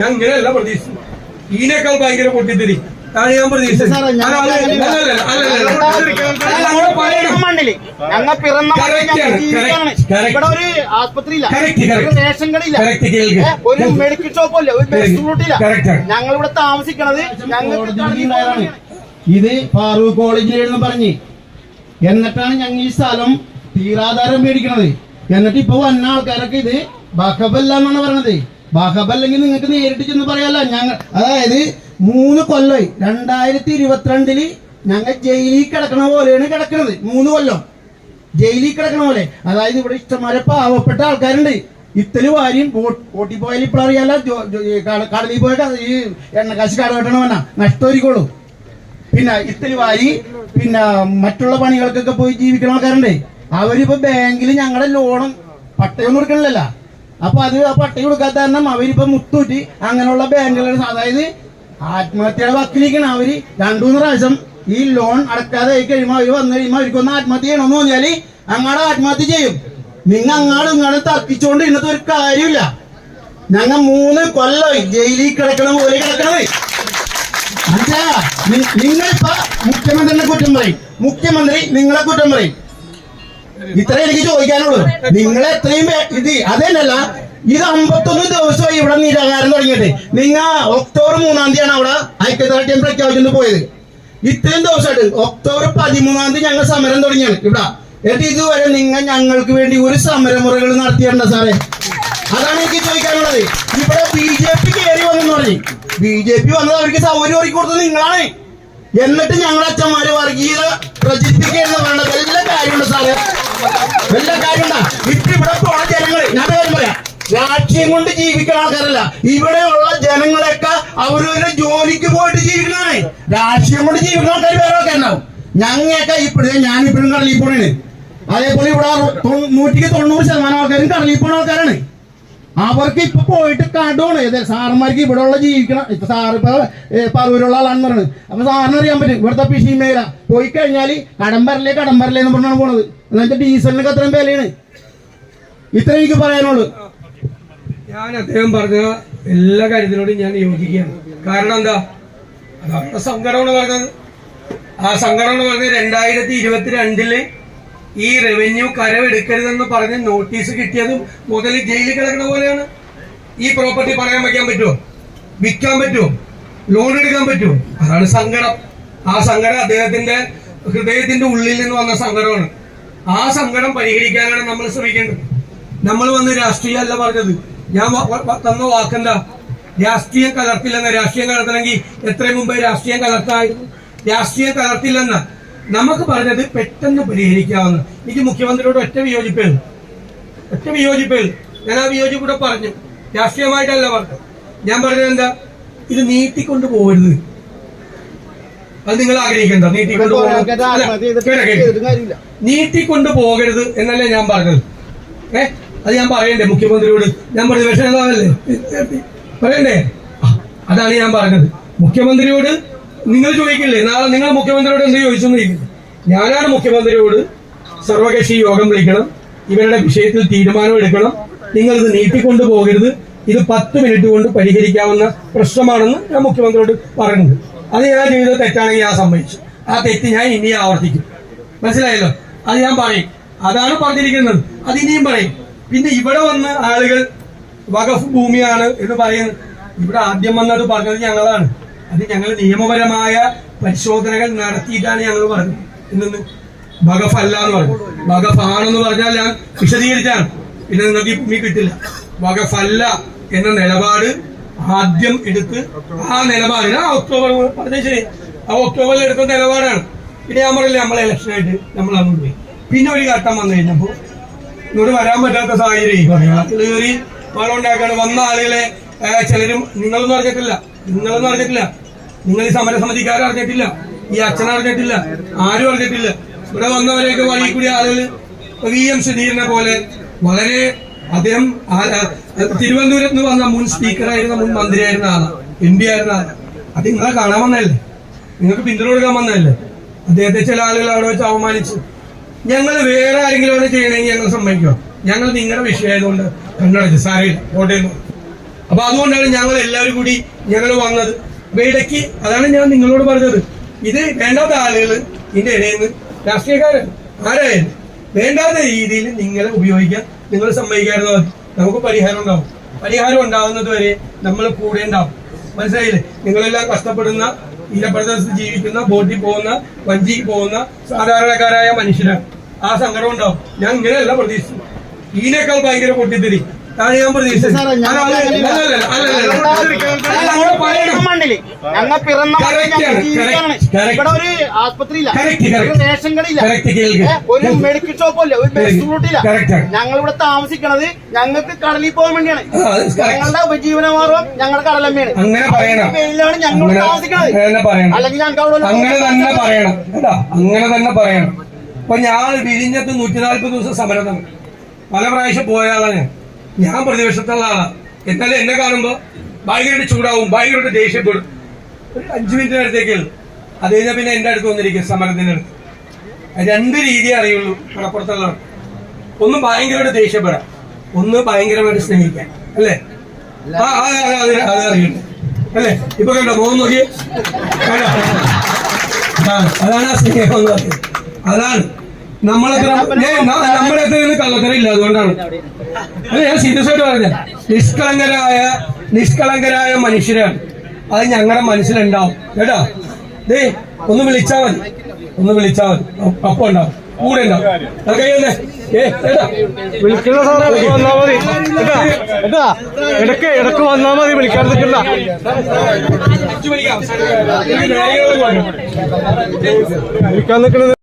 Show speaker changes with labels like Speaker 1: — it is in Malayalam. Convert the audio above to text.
Speaker 1: ഞാൻ ഇങ്ങനെയല്ല പ്രതീക്ഷിച്ചു. ഇതിനേക്കാൾ ഭയങ്കര പൊട്ടിത്തിരി ആണ് ഞാൻ പ്രതീക്ഷിച്ചത്.
Speaker 2: ഒരു മെഡിക്കൽ ഷോപ്പില്ല, ഒരു ബസ് റൂട്ടില്ല. ഞങ്ങൾ ഇവിടെ താമസിക്കണത് ഞങ്ങൾക്ക്
Speaker 3: ഇത് ഫാറൂഖ് കോളേജിലെന്ന് പറഞ്ഞ് എന്നിട്ടാണ് ഞങ്ങൾ ഈ സ്ഥലം തീരാധാരം മേടിക്കണത്. എന്നിട്ട് ഇപ്പൊ വന്ന ആൾക്കാരൊക്കെ ഇത് ബഹബല്ല എന്നാണ് പറയണത്. ബഹബല്ലെങ്കിൽ നിങ്ങൾക്ക് നേരിട്ട് ചെന്ന് പറയാല്ല. ഞങ്ങൾ അതായത് 3 കൊല്ലമായി 2022 ഞങ്ങൾ ജയിലിൽ കിടക്കണ പോലെയാണ് കിടക്കുന്നത്. 3 കൊല്ലം ജയിലിൽ കിടക്കണ പോലെ. അതായത് ഇവിടെ ഇഷ്ടംമാരെ പാവപ്പെട്ട ആൾക്കാരുണ്ട്. ഇത്തല് വാരിയും ബോട്ടിൽ പോയാൽ ഇപ്പോൾ അറിയാല്ല, കടലിൽ പോയ ഈ എണ്ണക്കാശ് കടവെട്ടണവനാ നഷ്ടമായിരിക്കുള്ളൂ. പിന്നെ ഇത്തല് വാരി പിന്നെ മറ്റുള്ള പണികൾക്കൊക്കെ പോയി ജീവിക്കുന്ന ആൾക്കാരുണ്ട്. അവരിപ്പോ ബാങ്കിൽ ഞങ്ങളുടെ ലോണും പട്ടയൊന്നും കൊടുക്കണില്ലല്ലോ. അപ്പൊ അത് ആ പട്ടയം കൊടുക്കാത്ത കാരണം അവരിപ്പോ മുത്തൂറ്റി അങ്ങനെയുള്ള ബാങ്കുകൾ, അതായത് ആത്മഹത്യയുടെ വക്കിലിരിക്കണം. അവര് 2-3 പ്രാവശ്യം ഈ ലോൺ അടക്കാതെ ആയി കഴിയുമ്പോൾ അവര് വന്നു കഴിയുമ്പോൾ അവർക്കൊന്ന് ആത്മഹത്യ ചെയ്യണമെന്ന് പറഞ്ഞാല് അങ്ങാടെ ആത്മഹത്യ ചെയ്യും. നിങ്ങൾ അങ്ങാടും ഇങ്ങാടും തർക്കിച്ചോണ്ട് ഇന്നത്തെ ഒരു കാര്യമില്ല. ഞങ്ങൾ 3 കൊല്ലമായി ജയിലിൽ കിടക്കണം പോലെ കിടക്കണത്. നിങ്ങളിപ്പോ മുഖ്യമന്ത്രിനെ കുറ്റം പറയും, മുഖ്യമന്ത്രി നിങ്ങളെ കുറ്റം പറയും. ഇത്ര എനിക്ക് ചോദിക്കാനുള്ളൂ. നിങ്ങൾ എത്രയും ഇത് അതല്ല, ഇത് 51 ദിവസമായി ഇവിടെ നിരാകാരം തുടങ്ങിയിട്ട്. നിങ്ങൾ ഒക്ടോബർ 3-ാം തീയതിയാണ് അവിടെ ഐക്യദാർഢ്യം പ്രഖ്യാപിച്ചുകൊണ്ട് പോയത്. ഇത്രയും ദിവസമായിട്ട് ഒക്ടോബർ 13-ാം തീയതി ഞങ്ങൾ സമരം തുടങ്ങിയാണ് ഇവിടെ. എന്നിട്ട് ഇതുവരെ നിങ്ങൾ ഞങ്ങൾക്ക് വേണ്ടി ഒരു സമരമുറകൾ നടത്തിയിട്ടുണ്ട് സാറേ. അതാണ് എനിക്ക് ചോദിക്കാനുള്ളത്. ഇവിടെ BJP കയറി വന്നെന്ന് പറഞ്ഞു. BJP വന്നത് അവർക്ക് സൗകര്യം ഒരുക്കി കൊടുത്തത് നിങ്ങളാണ്. എന്നിട്ട് ഞങ്ങളുടെ അച്ഛന്മാര് വർഗീയത പ്രചരിപ്പിക്കുന്ന വേണ്ട എല്ലാ കാര്യമുണ്ട് സാറേ, എല്ലാ കാര്യമുണ്ടാ. ഇപ്പൊ ഇവിടെ പോണ ജനങ്ങൾ ഞാൻ കാര്യം പറയാം, രാഷ്ട്രീയം കൊണ്ട് ജീവിക്കുന്ന ആൾക്കാരല്ല. ഇവിടെയുള്ള ജനങ്ങളൊക്കെ അവരവരുടെ ജോലിക്ക് പോയിട്ട് ജീവിക്കുന്നതാണ്. രാഷ്ട്രീയം കൊണ്ട് ജീവിക്കുന്ന ആൾക്കാർ വേറെ ഒക്കെ ഉണ്ടാവും. ഞങ്ങൾക്ക് ഇപ്പോഴും ഞാനിപ്പോഴും കടലിൽ പോണേണ്. അതേപോലെ ഇവിടെ 190% ആൾക്കാരും കടലിൽ പോണ ആൾക്കാരാണ്. അവർക്ക് ഇപ്പൊ പോയിട്ട് കടമാണ്. സാറന്മാർക്ക് ഇവിടെ ഉള്ള ജീവിക്കണം. ഇപ്പൊ സാറ് ഇപ്പൊ പറവൂരുള്ള ആളാണെന്ന് പറയുന്നത്. അപ്പൊ സാറിന് അറിയാൻ പറ്റും ഇവിടുത്തെ ഫിഷിംഗ് മേഖല പോയി കഴിഞ്ഞാല് കടം വരല്ലേ എന്ന് പറഞ്ഞാണ് പോണത്. എന്നിട്ട് ഡീസലിനൊക്കെ അത്രയും വിലയാണ്. ഇത്ര എനിക്ക് പറയാനുള്ളൂ.
Speaker 1: ഞാൻ അദ്ദേഹം പറഞ്ഞ എല്ലാ കാര്യത്തിനോടും ഞാൻ യോജിക്കുകയാണ്. കാരണം എന്താ, അതവിടെ സങ്കടമാണ് പറഞ്ഞത്. ആ സങ്കടമാണ് പറഞ്ഞത് 2022 ഈ റവന്യൂ കരവെടുക്കരുതെന്ന് പറഞ്ഞ് നോട്ടീസ് കിട്ടിയതും മുതൽ ജയിലിൽ കിടക്കുന്ന പോലെയാണ്. ഈ പ്രോപ്പർട്ടി പറയാൻ വയ്ക്കാൻ പറ്റുമോ, വിൽക്കാൻ പറ്റുമോ, ലോൺ എടുക്കാൻ പറ്റുമോ? അതാണ് സങ്കടം. ആ സങ്കടം അദ്ദേഹത്തിന്റെ ഹൃദയത്തിന്റെ ഉള്ളിൽ നിന്ന് വന്ന സങ്കടമാണ്. ആ സങ്കടം പരിഹരിക്കാനാണ് നമ്മൾ ശ്രമിക്കേണ്ടത്. നമ്മൾ വന്ന് രാഷ്ട്രീയമല്ല പറഞ്ഞത്. ഞാൻ തന്ന വാക്കെന്താ, രാഷ്ട്രീയം കലർത്തില്ലെന്ന്. രാഷ്ട്രീയം കലർത്തണമെങ്കിൽ എത്രയും മുമ്പ് രാഷ്ട്രീയം കലർത്തായിരുന്നു. രാഷ്ട്രീയം കലർത്തില്ലെന്ന നമുക്ക് പറഞ്ഞത് പെട്ടെന്ന് പരിഹരിക്കാവുന്ന. എനിക്ക് മുഖ്യമന്ത്രിയോട് ഒറ്റ വിയോജിപ്പേ ഞാൻ ആ വിയോജിപ്പ് കൂടെ പറഞ്ഞു. രാഷ്ട്രീയമായിട്ടല്ല പറഞ്ഞു. ഞാൻ പറഞ്ഞത് എന്താ, ഇത് നീട്ടിക്കൊണ്ടു പോകരുത്. അത് നിങ്ങൾ ആഗ്രഹിക്കണ്ട. നീട്ടിക്കൊണ്ടു പോകരുത് എന്നല്ലേ ഞാൻ പറഞ്ഞത്. അത് ഞാൻ പറയണ്ടേ മുഖ്യമന്ത്രിയോട്? ഞാൻ പറഞ്ഞ വിഷയല്ലേ പറയണ്ടേ? അതാണ് ഞാൻ പറഞ്ഞത്. മുഖ്യമന്ത്രിയോട് നിങ്ങൾ ചോദിക്കില്ലേ, നാളെ നിങ്ങൾ മുഖ്യമന്ത്രിയോട് എന്ത് ചോദിച്ചെന്നിരിക്കുന്നു. ഞാനാണ് മുഖ്യമന്ത്രിയോട് സർവകക്ഷി യോഗം വിളിക്കണം, ഇവരുടെ വിഷയത്തിൽ തീരുമാനം എടുക്കണം, നിങ്ങൾ ഇത് നീട്ടിക്കൊണ്ടു പോകരുത്, ഇത് 10 മിനിറ്റ് കൊണ്ട് പരിഹരിക്കാവുന്ന പ്രശ്നമാണെന്ന് ഞാൻ മുഖ്യമന്ത്രിയോട് പറയുന്നത്. അത് ഞാൻ ചെയ്തത് തെറ്റാണെങ്കിൽ ഞാൻ സമ്മതിച്ചു. ആ തെറ്റ് ഞാൻ ഇനി ആവർത്തിക്കും. മനസ്സിലായല്ലോ? അത് ഞാൻ പറയും. അതാണ് പറഞ്ഞിരിക്കുന്നത്. അത് ഇനിയും പറയും. പിന്നെ ഇവിടെ വന്ന് ആളുകൾ വഖഫ് ഭൂമിയാണ് എന്ന് പറയുന്നത്. ഇവിടെ ആദ്യം വന്നത് പറഞ്ഞത് ഞങ്ങളാണ്. അത് ഞങ്ങൾ നിയമപരമായ പരിശോധനകൾ നടത്തിയിട്ടാണ് ഞങ്ങൾ പറഞ്ഞത്. ഇന്ന് വഖഫ് അല്ല എന്ന് പറഞ്ഞു. വഖഫ് ആണെന്ന് പറഞ്ഞാൽ ഞാൻ വിശദീകരിച്ചാണ്. പിന്നെ നിങ്ങൾക്ക് ഭൂമി കിട്ടില്ല. വഖഫ് അല്ല എന്ന നിലപാട് ആദ്യം എടുത്ത് ആ നിലപാടിന് ആ ഒക്ടോബറിൽ എടുത്ത നിലപാടാണ്. പിന്നെ ഞാൻ പറയില്ല, നമ്മളെ ഇലക്ഷനായിട്ട് നമ്മൾ അന്ന് പോയി. പിന്നെ ഒരു ഘട്ടം വന്നു കഴിഞ്ഞപ്പോൾ ഇങ്ങോട്ട് വരാൻ പറ്റാത്ത സാഹചര്യം കയറി വളം ഉണ്ടാക്കാണ്. വന്ന ആളുകളെ ചിലരും നിങ്ങളൊന്നും അറിഞ്ഞിട്ടില്ല. നിങ്ങൾ ഈ സമരസമിതിക്കാരും അറിഞ്ഞിട്ടില്ല, ഈ അച്ഛൻ അറിഞ്ഞിട്ടില്ല, ആരും അറിഞ്ഞിട്ടില്ല. ഇവിടെ വന്നവരെയൊക്കെ വഴി കൂടി ആളുകൾ VM സുധീരനെ പോലെ വളരെ അദ്ദേഹം തിരുവനന്തപുരത്ത് നിന്ന് വന്ന മുൻ സ്പീക്കറായിരുന്ന, മുൻ മന്ത്രിയായിരുന്ന ആളാണ്, MP ആയിരുന്ന ആളാണ്. അത് നിങ്ങളെ കാണാൻ വന്നതല്ലേ, നിങ്ങൾക്ക് പിന്തുണ കൊടുക്കാൻ വന്നതല്ലേ. അദ്ദേഹത്തെ ചില ആളുകൾ അവിടെ വെച്ച് അവമാനിച്ചു. ഞങ്ങൾ വേറെ ആരെങ്കിലും ചെയ്യണമെങ്കിൽ ഞങ്ങൾ സമ്മതിക്കുക. ഞങ്ങൾ നിങ്ങളുടെ വിഷയമായതുകൊണ്ട് കണ്ണടച്ച് സാരയില്ല, കോട്ടയം അപ്പൊ അതുകൊണ്ടാണ് ഞങ്ങൾ എല്ലാവരും കൂടി ഞങ്ങൾ വന്നത്. അപ്പൊ ഇടയ്ക്ക് അതാണ് ഞാൻ നിങ്ങളോട് പറഞ്ഞത്, ഇത് വേണ്ടാത്ത ആളുകൾ ഇതിന്റെ ഇടയിൽ നിന്ന് രാഷ്ട്രീയക്കാരൻ ആരായാലും വേണ്ടാത്ത രീതിയിൽ നിങ്ങളെ ഉപയോഗിക്കാൻ നിങ്ങൾ സമ്മതിക്കാറുണ്ട് മതി. നമുക്ക് പരിഹാരം ഉണ്ടാവും. പരിഹാരം ഉണ്ടാവുന്നത് വരെ നമ്മൾ കൂടെ ഉണ്ടാവും. മനസ്സിലായില്ലേ? നിങ്ങളെല്ലാം കഷ്ടപ്പെടുന്ന തീരപ്രദേശത്ത് ജീവിക്കുന്ന, ബോട്ടിൽ പോകുന്ന, വഞ്ചിക്ക് പോകുന്ന സാധാരണക്കാരായ മനുഷ്യരാണ്. ആ സങ്കടം ഉണ്ടാവും. ഞാൻ ഇങ്ങനെയല്ല പ്രതീക്ഷിച്ചു. ഇതിനേക്കാൾ ഭയങ്കര പൊട്ടിത്തിരി ആണ് ഞാൻ പ്രതീക്ഷിച്ചത്.
Speaker 2: ഞങ്ങൾ പിറന്ന ഇവിടെ ഒരു ആസ്പത്രിയില്ല, റേഷൻ കടയില്ല, ഒരു മെഡിക്കൽ ഷോപ്പില്ല, ഒരു ബസ് റൂട്ടില്ല. ഞങ്ങൾ ഇവിടെ താമസിക്കണത് ഞങ്ങൾക്ക് കടലിൽ പോകാൻ വേണ്ടിയാണ്. ഞങ്ങളുടെ ഉപജീവനമാർഗം ഞങ്ങളുടെ കടലമ്മയാണ്. വെയിലാണ് ഞങ്ങൾ താമസിക്കണത്. അല്ലെങ്കിൽ ഞങ്ങൾക്ക് അവിടെ
Speaker 1: അങ്ങനെ തന്നെ പറയണം കേട്ടോ, അങ്ങനെ തന്നെ പറയണം. അപ്പൊ ഞാൻ വിരിഞ്ഞത്ത് 140 ദിവസം സമരം തന്നെ പല പ്രാവശ്യം പോയാളാണ് ഞാൻ പ്രതിപക്ഷത്തുള്ള ആളാണ്. എന്നാലും എന്നെ കാണുമ്പോ ഭയങ്കരമായിട്ട് ചൂടാവും, ഭയങ്കരമായിട്ട് ദേഷ്യപ്പെടും. ഒരു 5 മിനിറ്റ് നേരത്തേക്കുള്ളൂ. അത് കഴിഞ്ഞാൽ പിന്നെ എന്റെ അടുത്ത് വന്നിരിക്കും സമരത്തിന്റെ അടുത്ത്. 2 രീതി അറിയുള്ളൂ കടപ്പുറത്തുള്ള. ഒന്ന് ഭയങ്കരമായിട്ട് ദേഷ്യപ്പെടാം, ഒന്ന് ഭയങ്കരമായിട്ട് സ്നേഹിക്കാൻ. അല്ലേ? അത് അറിയണ്ടേ അല്ലേ? ഇപ്പൊ കണ്ടോ മോൻ നോക്കിയേ, അതാണ് ആ സ്നേഹം എന്ന് പറയുന്നത്. അതാണ് നമ്മളെത്ര കള്ളത്തരയില്ല. അതുകൊണ്ടാണ് അല്ല ഞാൻ സീരിയസ് ആയിട്ട് പറഞ്ഞ നിഷ്കളങ്കരായ മനുഷ്യരാണ്. അത് ഞങ്ങളുടെ മനസ്സിലുണ്ടാവും കേട്ടോ. ദേ ഒന്ന് വിളിച്ചാൽ മതി, ഒന്ന് വിളിച്ചാൽ മതി, ഒപ്പം ഉണ്ടാവും, കൂടെ ഉണ്ടാവും.
Speaker 4: വിളിക്കുന്ന സാറേ വന്നാ മതി കേട്ടാ, ഇടക്ക് വന്നാ മതി, വിളിക്കാൻ നിൽക്കണ്ട. വിളിക്കാൻ നിൽക്കുന്നത്